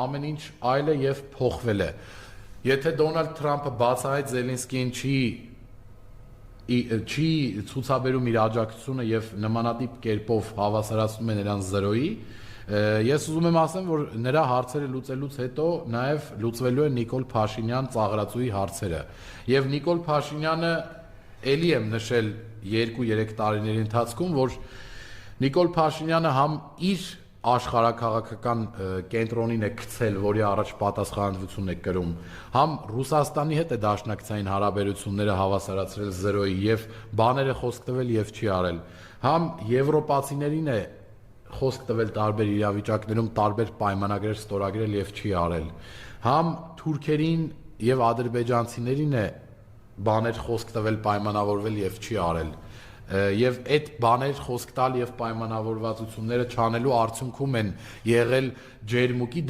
ամեն ինչ այլ է եւ փոխվել է։ Եթե Դոնալդ Թրամփը բացահայտ Զելենսկիին չի ցուցաբերում իր աջակցությունը եւ նմանատիպ կերպով հավասարացնում է նրան 0-ի, ես ուզում եմ ասեմ, որ նրա հարցերը լուծելուց հետո նաեւ լուծվելու է Նիկոլ Փաշինյան ծաղրածուի հարցերը։ Եվ Նիկոլ Փաշինյանը ելի եմ նշել 2-3 տարիների ընթացքում, որ Նիկոլ Փաշինյանը համ իր աշխարհաքաղաքական կենտրոնին է գցել, որի առաջ պատասխանատվություն է կրում, համ Ռուսաստանի հետ է դաշնակցային հարաբերությունները հավասարացրել 0-ի եւ բաները խոսք տվել եւ չի արել, համ եվրոպացիներին է խոսք տվել տարբեր իրավիճակներում, տարբեր պայմանագրեր ստորագրել եւ չի արել, համ թուրքերին եւ ադրբեջանցիներին է բաներ խոսք տվել, պայմանավորվել եւ չի արել։ Եվ այդ բաներ խոսք տալ եւ պայմանավորվածությունները չանելու արդյունքում են եղել ջերմուկի